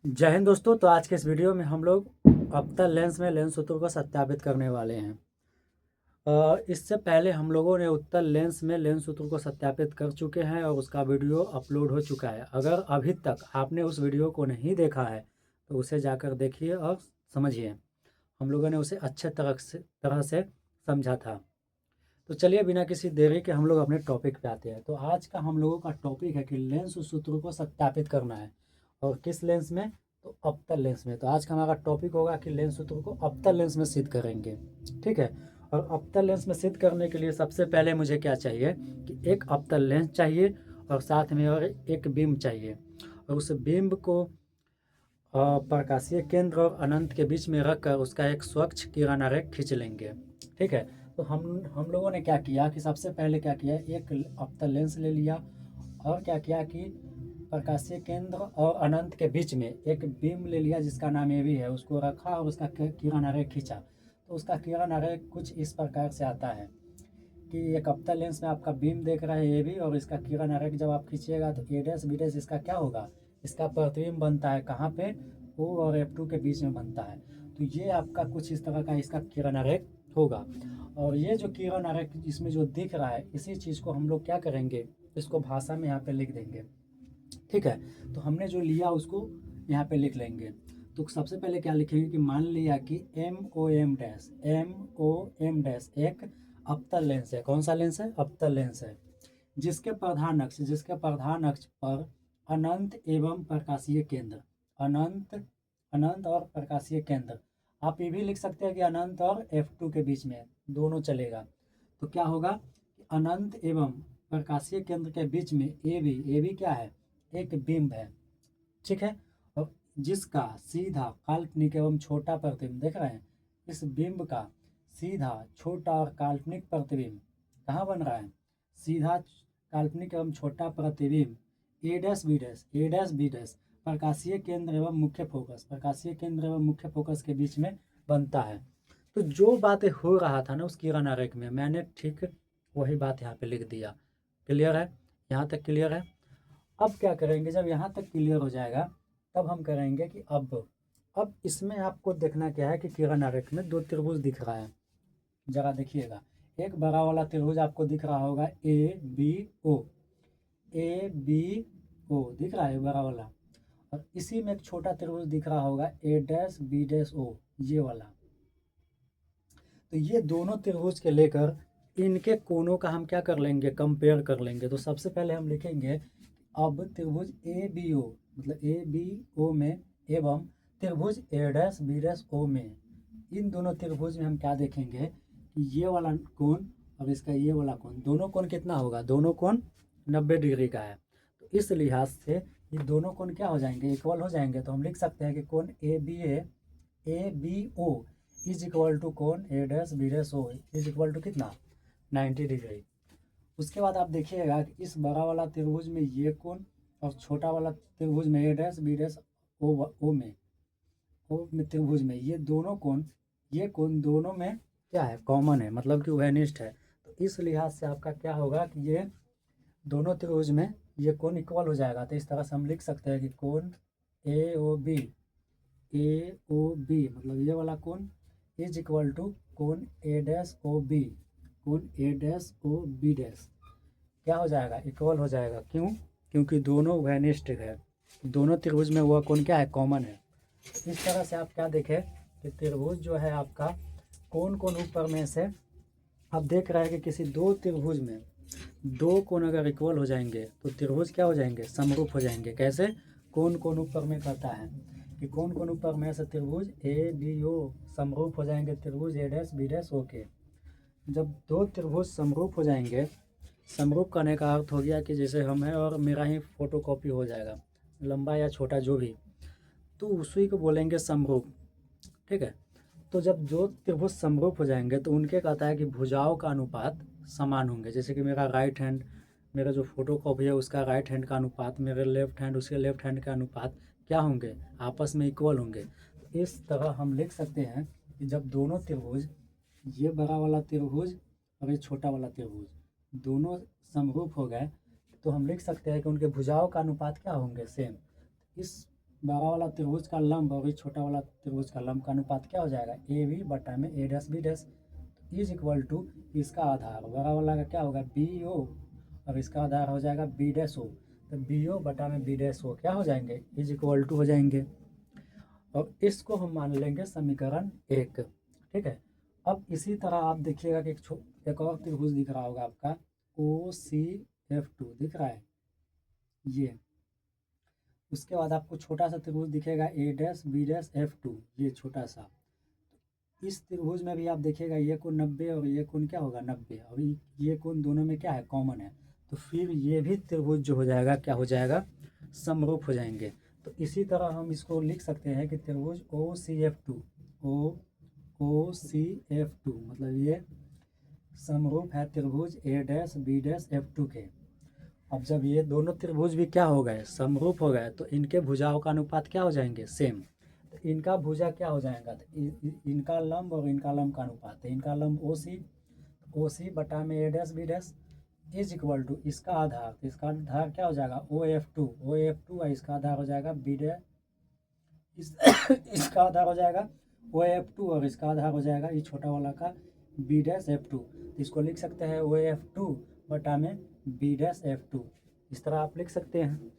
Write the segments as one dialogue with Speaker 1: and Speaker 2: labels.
Speaker 1: जय हिंद दोस्तों। तो आज के इस वीडियो में हम लोग अवतल लेंस में लेंस सूत्रों को सत्यापित करने वाले हैं। इससे पहले हम लोगों ने उत्तल लेंस में लेंस सूत्रों को सत्यापित कर चुके हैं और उसका वीडियो अपलोड हो चुका है। अगर अभी तक आपने उस वीडियो को नहीं देखा है तो उसे जाकर देखिए और समझिए। हम लोगों ने उसे अच्छे तरह से समझा था। तो चलिए बिना किसी देरी के हम लोग अपने टॉपिक पे आते हैं। तो आज का हम लोगों का टॉपिक है कि लेंस सूत्रों को सत्यापित करना है। और किस लेंस में? तो अवतल लेंस में। तो आज का हमारा टॉपिक होगा कि लेंस सूत्रों को अवतल लेंस में सिद्ध करेंगे। ठीक है। और अवतल लेंस में सिद्ध करने के लिए सबसे पहले मुझे क्या चाहिए कि एक अवतल लेंस चाहिए और साथ में और एक बीम चाहिए। और उस बीम को प्रकाशीय केंद्र और अनंत के बीच में रखकर उसका एक स्वच्छ किरण आरेख खींच लेंगे। ठीक है। तो हम लोगों ने क्या किया कि सबसे पहले क्या किया, एक अवतल लेंस ले लिया और क्या किया कि प्रकाशीय केंद्र और अनंत के बीच में एक बीम ले लिया जिसका नाम ए भी है, उसको रखा और उसका किरण आरेख खींचा। तो उसका किरण आरेख कुछ इस प्रकार से आता है कि एक अवतल लेंस में आपका बीम देख रहा है ए भी, और इसका किरण आरेख जब आप खींचिएगा तो ए डैश बी डैश इसका क्या होगा, इसका प्रतिबिंब बनता है कहाँ पे, ओ और F2 के बीच में बनता है। तो ये आपका कुछ इस तरह का इसका किरण आरेख होगा। और ये जो किरण आरेख इसमें जो दिख रहा है, इसी चीज़ को हम लोग क्या करेंगे, इसको भाषा में यहाँ पे लिख देंगे। ठीक है। तो हमने जो लिया उसको यहाँ पे लिख लेंगे। तो सबसे पहले क्या लिखेंगे कि मान लिया कि एम ओ एम डैश एक अवतल लेंस है। कौन सा लेंस है? अवतल लेंस है। जिसके प्रधान अक्ष पर अनंत एवं प्रकाशीय केंद्र, अनंत अनंत और प्रकाशीय केंद्र, आप ये भी लिख सकते हैं कि अनंत और F2 के बीच में दोनों चलेगा। तो क्या होगा कि अनंत एवं प्रकाशीय केंद्र के बीच में ए भी क्या है, एक बिंब है। ठीक है। और जिसका सीधा काल्पनिक एवं छोटा प्रतिबिंब देख रहे हैं, इस बिंब का सीधा छोटा और काल्पनिक प्रतिबिंब कहाँ बन रहा है, सीधा काल्पनिक एवं छोटा प्रतिबिंब ए डैश बी डैश प्रकाशीय केंद्र एवं मुख्य फोकस, प्रकाशीय केंद्र एवं मुख्य फोकस के बीच में बनता है। तो जो बातें हो रहा था ना उस किरण आरेख में, मैंने ठीक वही बात यहाँ पे लिख दिया। क्लियर है? यहाँ तक क्लियर है? अब क्या करेंगे, जब यहाँ तक क्लियर हो जाएगा तब हम करेंगे कि अब इसमें आपको देखना क्या है कि किरण आरेख में दो त्रिभुज दिख रहा है। जरा देखिएगा, एक बड़ा वाला त्रिभुज आपको दिख रहा होगा ए बी ओ दिख रहा है बड़ा वाला, और इसी में एक छोटा त्रिभुज दिख रहा होगा ए डैश बी डैश ओ, ये वाला। तो ये दोनों त्रिभुज के लेकर इनके कोणों का हम क्या कर लेंगे, कंपेयर कर लेंगे। तो सबसे पहले हम लिखेंगे अब त्रिभुज ए बी ओ, मतलब ए बी ओ में एवं त्रिभुज ए डैश बी डैश ओ में, इन दोनों त्रिभुज में हम क्या देखेंगे कि ये वाला कोण और इसका ये वाला कोण, दोनों कोण कितना होगा, दोनों कोण 90 डिग्री का है। तो इस लिहाज से ये दोनों कोण क्या हो जाएंगे, इक्वल हो जाएंगे। तो हम लिख सकते हैं कि कोण A B O is equal to कोण A dash B dash O is equal to कितना, 90 डिग्री। उसके बाद आप देखिएगा कि इस बड़ा वाला त्रिभुज में ये कोण और छोटा वाला त्रिभुज में ए डैश बी डैश ओ में त्रिभुज में ये कोण दोनों में क्या है, कॉमन है, मतलब कि वेनिस्ट है। तो इस लिहाज से आपका क्या होगा कि ये दोनों त्रिभुज में ये कोण इक्वल हो जाएगा। तो इस तरह से हम लिख सकते हैं कि कोण ए ओ बी मतलब ये वाला कोण इज इक्वल टू कोण ए डैश ओ बी, कोण A dash O B dash क्या हो जाएगा, इक्वल हो जाएगा। क्यों? क्योंकि दोनों वेनिस्ट है, दोनों त्रिभुज में वह कोण क्या है, कॉमन है। इस तरह से आप क्या देखें कि त्रिभुज जो है आपका कोण ऊपर में से आप देख रहे हैं कि किसी दो त्रिभुज में दो कोण अगर इक्वल हो जाएंगे तो त्रिभुज क्या हो जाएंगे, समरूप हो जाएंगे। कैसे? कोण ऊपर में कहता है कि कोण ऊपर में से त्रिभुज ए बी ओ समरूप हो जाएंगे त्रिभुज ए डैश बी डैश ओ के। जब दो त्रिभुज समरूप हो जाएंगे, समरूप करने का अर्थ हो गया कि जैसे हम हैं और मेरा ही फोटोकॉपी हो जाएगा, लंबा या छोटा जो भी, तो उसी को बोलेंगे समरूप। ठीक है। तो जब जो त्रिभुज समरूप हो जाएंगे तो उनके कहता है कि भुजाओं का अनुपात समान होंगे। जैसे कि मेरा राइट हैंड, मेरा जो फोटो कॉपी है उसका राइट हैंड का अनुपात, मेरे लेफ्ट हैंड उसके लेफ्ट हैंड का अनुपात क्या होंगे, आपस में इक्वल होंगे। तो इस तरह हम लिख सकते हैं कि जब दोनों त्रिभुज, ये बड़ा वाला त्रिभुज और ये छोटा वाला त्रिभुज, दोनों समरूप हो गए तो हम लिख सकते हैं कि उनके भुजाओं का अनुपात क्या होंगे, सेम। इस बड़ा वाला त्रिभुज का लंब और इस छोटा वाला त्रिभुज का लंब का अनुपात क्या हो जाएगा, ए बी बटा में A dash B dash is equal to इसका आधार बड़ा वाला का क्या होगा बी ओ और इसका आधार हो जाएगा बी डैश ओ, तो बी ओ बटा में बी डैश ओ क्या हो जाएंगे इज इक्वल टू हो जाएंगे। और इसको हम मान लेंगे समीकरण 1। ठीक है। अब इसी तरह आप देखिएगा कि एक और त्रिभुज दिख रहा होगा आपका ओ सी एफ टू दिख रहा है ये। उसके बाद आपको छोटा सा त्रिभुज दिखेगा A dash B dash F two, ये छोटा सा। इस त्रिभुज में भी आप देखिएगा ये कोण 90 और ये कोण क्या होगा 90, और ये कोण दोनों में क्या है कॉमन है, तो फिर ये भी त्रिभुज जो हो जाएगा क्या हो जाएगा समरूप हो जाएंगे। तो इसी तरह हम इसको लिख सकते हैं कि त्रिभुज O C F two O C F two मतलब ये समरूप है त्रिभुज A dash B dash F two के। अब जब ये दोनों त्रिभुज भी क्या हो गए समरूप हो गए तो इनके भुजाओं का अनुपात क्या हो जाएंगे सेम। तो इनका भुजा क्या हो जाएगा, तो इनका लंब और इनका लंब का अनुपात है, इनका लंब ओ सी बटा में A dash B dash is equal to इसका आधार, तो इसका आधार क्या हो जाएगा ओ एफ टू और इसका आधार हो जाएगा बी डैश इसका आधार हो जाएगा ओ एफ टू और इसका आधार हो जाएगा ये छोटा वाला का बी डैश एफ टू। तो इसको लिख सकते हैं ओ एफ टू बटा में बी डैश एफ टू, इस तरह आप लिख सकते हैं।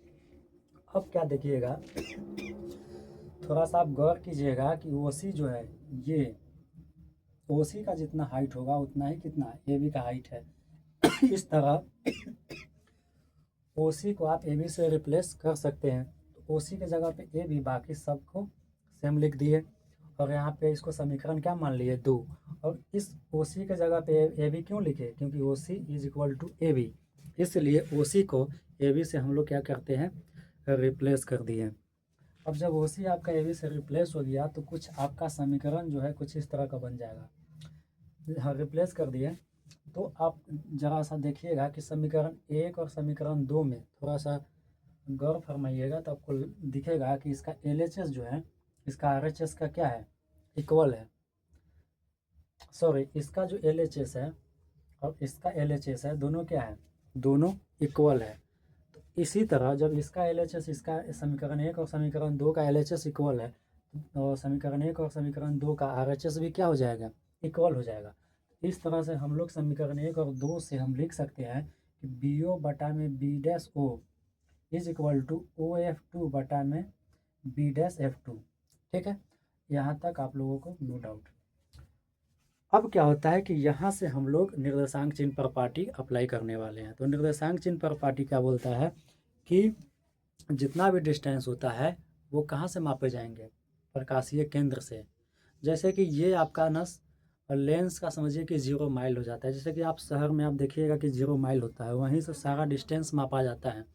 Speaker 1: अब क्या देखिएगा थोड़ा सा आप गौर कीजिएगा कि ओ सी जो है ये ओ सी का जितना हाइट होगा उतना ही कितना ए बी का हाइट है। इस तरह ओ सी को आप ए बी से रिप्लेस कर सकते हैं। तो ओ सी के जगह पे ए बी, बाकी सबको सेम लिख दिए और यहाँ पे इसको समीकरण क्या मान लिए 2। और इस ओ सी के जगह पे ए बी क्यों लिखे, क्योंकि O C is equal to A B, इसलिए ओ सी को ए बी से हम लोग क्या करते हैं रिप्लेस कर दिए। अब जब ओ सी आपका ए बी से रिप्लेस हो गया तो कुछ आपका समीकरण जो है कुछ इस तरह का बन जाएगा। हाँ रिप्लेस कर दिए तो आप ज़रा सा देखिएगा कि समीकरण 1 और समीकरण 2 में थोड़ा सा गौर फरमाइएगा तो आपको दिखेगा कि इसका LHS जो है इसका RHS का क्या है इक्वल है। सॉरी, इसका जो LHS है और इसका LHS है दोनों क्या है दोनों इक्वल है। तो इसी तरह जब इसका LHS इसका समीकरण 1 और समीकरण 2 का LHS इक्वल है और समीकरण 1 और समीकरण 2 का RHS भी क्या हो जाएगा इक्वल हो जाएगा। इस तरह से हम लोग समीकरण 1 और 2 से हम लिख सकते हैं कि बी ओ बटा में B dash O is equal to O F two बटा में बी डैश एफ टू। ठीक है, यहाँ तक आप लोगों को नो डाउट। अब क्या होता है कि यहाँ से हम लोग निर्देशांक चिन्ह प्रॉपर्टी अप्लाई करने वाले हैं। तो निर्देशांक चिन्ह प्रॉपर्टी क्या बोलता है कि जितना भी डिस्टेंस होता है वो कहाँ से मापे जाएंगे प्रकाशीय केंद्र से। जैसे कि ये आपका नस और लेंस का समझिए कि 0 माइल हो जाता है। जैसे कि आप शहर में आप देखिएगा कि 0 माइल होता है, वहीं से सारा डिस्टेंस मापा जाता है।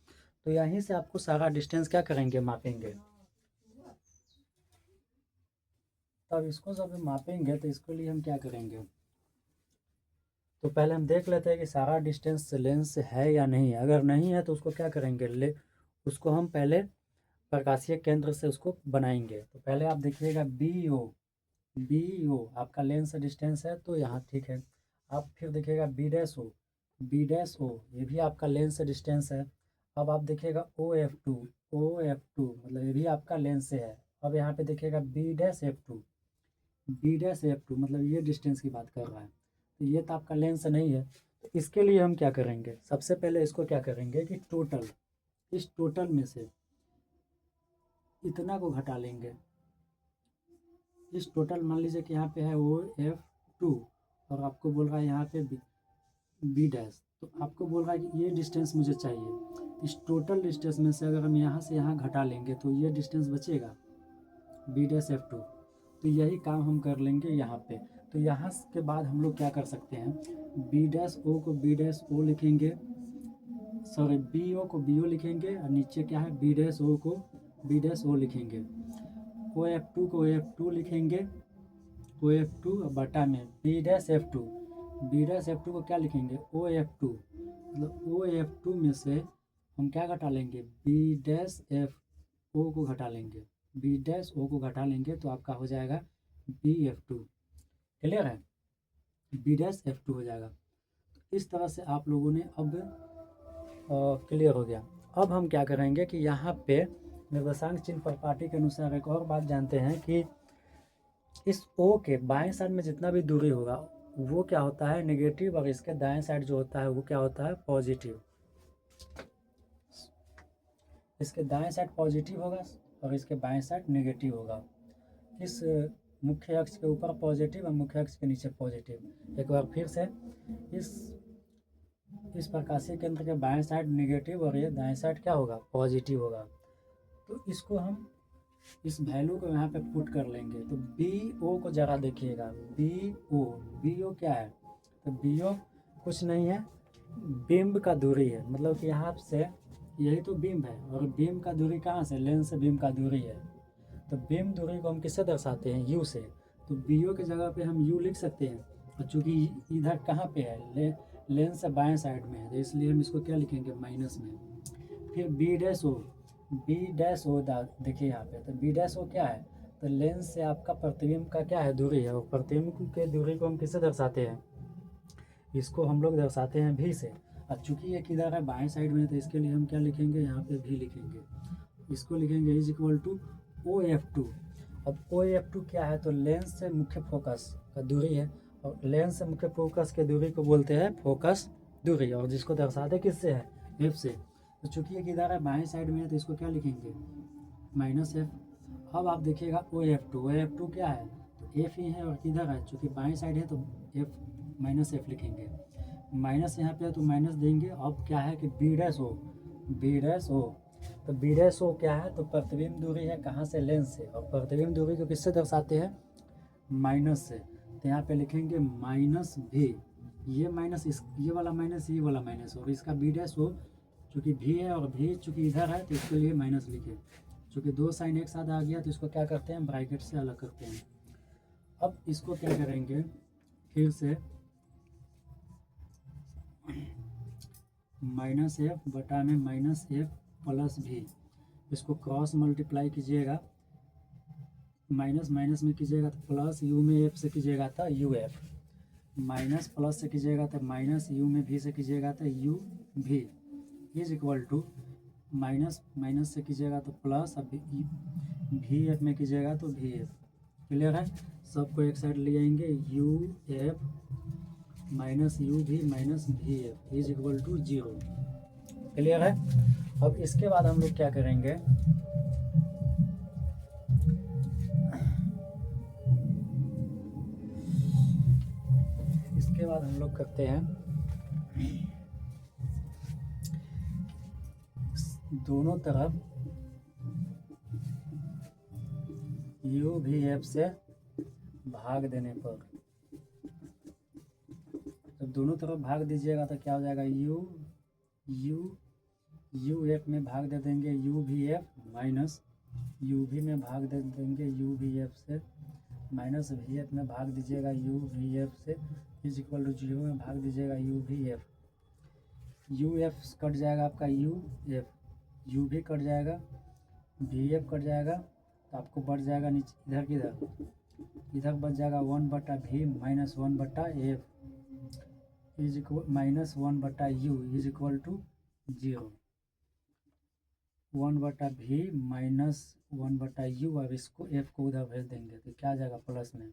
Speaker 1: तो यहीं से आपको सारा डिस्टेंस क्या करेंगे मापेंगे। तब इसको जब मापेंगे तो इसके लिए हम क्या करेंगे, तो पहले हम देख लेते हैं कि सारा डिस्टेंस लेंस से है या नहीं है। अगर नहीं है तो उसको क्या करेंगे उसको हम पहले प्रकाशीय केंद्र से उसको बनाएंगे। तो पहले आप देखिएगा बी ओ आपका लेंस से डिस्टेंस है तो यहाँ ठीक है। आप फिर देखिएगा बी डैश ओ ये भी आपका लेंस से डिस्टेंस है। अब आप देखिएगा ओ एफ टू मतलब ये भी आपका लेंस से है। अब यहाँ पे देखिएगा बी डैश एफ टू मतलब ये डिस्टेंस की बात कर रहा है, तो ये तो आपका लेंस नहीं है। तो इसके लिए हम क्या करेंगे, सबसे पहले इसको क्या करेंगे कि इस टोटल में से इतना को घटा लेंगे। इस टोटल मान लीजिए कि यहाँ पे है ओ एफ टू और आपको बोल रहा है यहाँ पे बी डैश, तो आपको बोल रहा है कि ये डिस्टेंस मुझे चाहिए। इस टोटल डिस्टेंस में से अगर हम यहाँ से यहाँ घटा लेंगे तो ये डिस्टेंस बचेगा बी डैश एफ टू। तो यही काम हम कर लेंगे यहाँ पे। तो यहाँ के बाद हम लोग क्या कर सकते हैं, बी डैश ओ को बी डैश ओ लिखेंगे, सॉरी बी ओ को बी ओ लिखेंगे और नीचे क्या है बी डैश ओ को बी डैश ओ लिखेंगे। ओ एफ टू को एफ टू लिखेंगे ओ एफ टू बटा में बी डैश एफ टू को क्या लिखेंगे ओ एफ टू, मतलब ओ एफ टू में से हम क्या घटा लेंगे बी डैश एफ ओ को घटा लेंगे, बी डैश ओ को घटा लेंगे तो आपका हो जाएगा बी एफ टू। क्लियर है, बी डैश एफ टू हो जाएगा। तो इस तरह से आप लोगों ने अब क्लियर हो गया। अब हम क्या करेंगे कि यहाँ पे निर्देशांक चिन्ह प्रॉपर्टी के अनुसार एक और बात जानते हैं कि इस O के बाएं साइड में जितना भी दूरी होगा वो क्या होता है नेगेटिव, और इसके दाएं साइड जो होता है वो क्या होता है पॉजिटिव। इसके दाएं साइड पॉजिटिव होगा और इसके बाएं साइड नेगेटिव होगा। इस मुख्य अक्ष के ऊपर पॉजिटिव और मुख्य अक्ष के नीचे पॉजिटिव। एक बार फिर से, इस प्रकाशीय केंद्र के बाएं साइड नेगेटिव और ये दाएं साइड क्या होगा पॉजिटिव होगा। तो इसको हम इस वैल्यू को यहाँ पे पुट कर लेंगे। तो बी ओ को जरा देखिएगा, बी ओ क्या है, तो बी ओ कुछ नहीं है, बिंब का दूरी है। मतलब कि यहाँ से यही तो बिंब है, और बिंब का दूरी कहाँ से, लेंस से बिंब का दूरी है। तो बिंब दूरी को हम किससे दर्शाते हैं, यू से। तो बी ओ के जगह पे हम यू लिख सकते हैं, और चूँकि इधर कहाँ पे है, लेंस से बाएं साइड में है, तो इसलिए हम इसको क्या लिखेंगे माइनस में। फिर बी डैश ओ देखिए यहाँ पे, तो बी डैश ओ क्या है, तो लेंस से आपका प्रतिबिंब का क्या है दूरी है, और प्रतिबिंब के दूरी को हम किससे दर्शाते हैं, इसको हम लोग दर्शाते हैं भी से। अब चूँकि ये किधर है बाएं साइड में, तो इसके लिए हम क्या लिखेंगे, यहाँ पे भी लिखेंगे, इसको लिखेंगे इज इक्वल टू OF2। अब OF2 क्या है, तो लेंस से मुख्य फोकस का दूरी है, और लेंस से मुख्य फोकस के दूरी को बोलते हैं फोकस दूरी, और जिसको दर्शाते किससे है, F से। तो चूँकि ये किधर है बाएं साइड में है, तो इसको क्या लिखेंगे -F। अब आप देखिएगा OF2 क्या है, तो F ही है, और किधर है चूँकि बाएं साइड है तो F लिखेंगे, माइनस यहाँ पे है तो माइनस देंगे। अब क्या है कि बी डैश ओ, तो बी डैश ओ क्या है, तो प्रतिबिंब दूरी है कहाँ से, लेंस से, और प्रतिबिंब दूरी को किससे दर्शाते हैं माइनस से। तो यहाँ पे लिखेंगे -V, ये माइनस ये वाला माइनस, और इसका बी डैश ओ चूँकि भी है और भी चूँकि इधर है तो इसके लिए माइनस लिखे। चूँकि दो साइन एक साथ आ गया तो इसको क्या करते हैं ब्रैकेट से अलग करते हैं। अब इसको क्या करेंगे फिर से -F बटा में -F प्लस भी, इसको क्रॉस मल्टीप्लाई कीजिएगा, माइनस में कीजिएगा तो प्लस, यू में एफ से कीजिएगा तो UF, माइनस प्लस से कीजिएगा तो माइनस, यू में भी से कीजिएगा तो UV is equal to minus से कीजिएगा तो प्लस, अब VF में कीजिएगा तो VF। क्लियर है, सबको एक साइड ले आएंगे, UF minus UV minus VF is equal to 0। Clear है। अब इसके बाद हम लोग क्या करेंगे, इसके बाद हम लोग करते हैं दोनों तरफ UVF से भाग देने पर, जब दोनों तरफ भाग दीजिएगा तो क्या हो जाएगा, UF में भाग दे देंगे UVF माइनस UV में भाग दे देंगे UVF से, माइनस VF में भाग दीजिएगा UVF से, इज इक्वल टू 0 में भाग दीजिएगा UVF। UF कट जाएगा आपका UF, UV कट जाएगा, VF कट जाएगा, तो आपको बढ़ जाएगा नीचे इधर बच जाएगा 1/V minus 1/F is equal minus 1/U is equal to 0। 1/V minus 1/U, अब इसको F को उधर भेज देंगे तो क्या आ जाएगा प्लस में।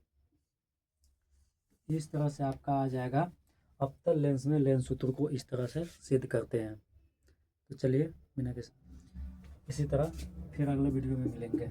Speaker 1: इस तरह से आपका आ जाएगा अवतल लेंस में लेंस सूत्र को इस तरह से सिद्ध करते हैं। तो चलिए बिना किसी इसी तरह फिर अगले वीडियो में मिलेंगे।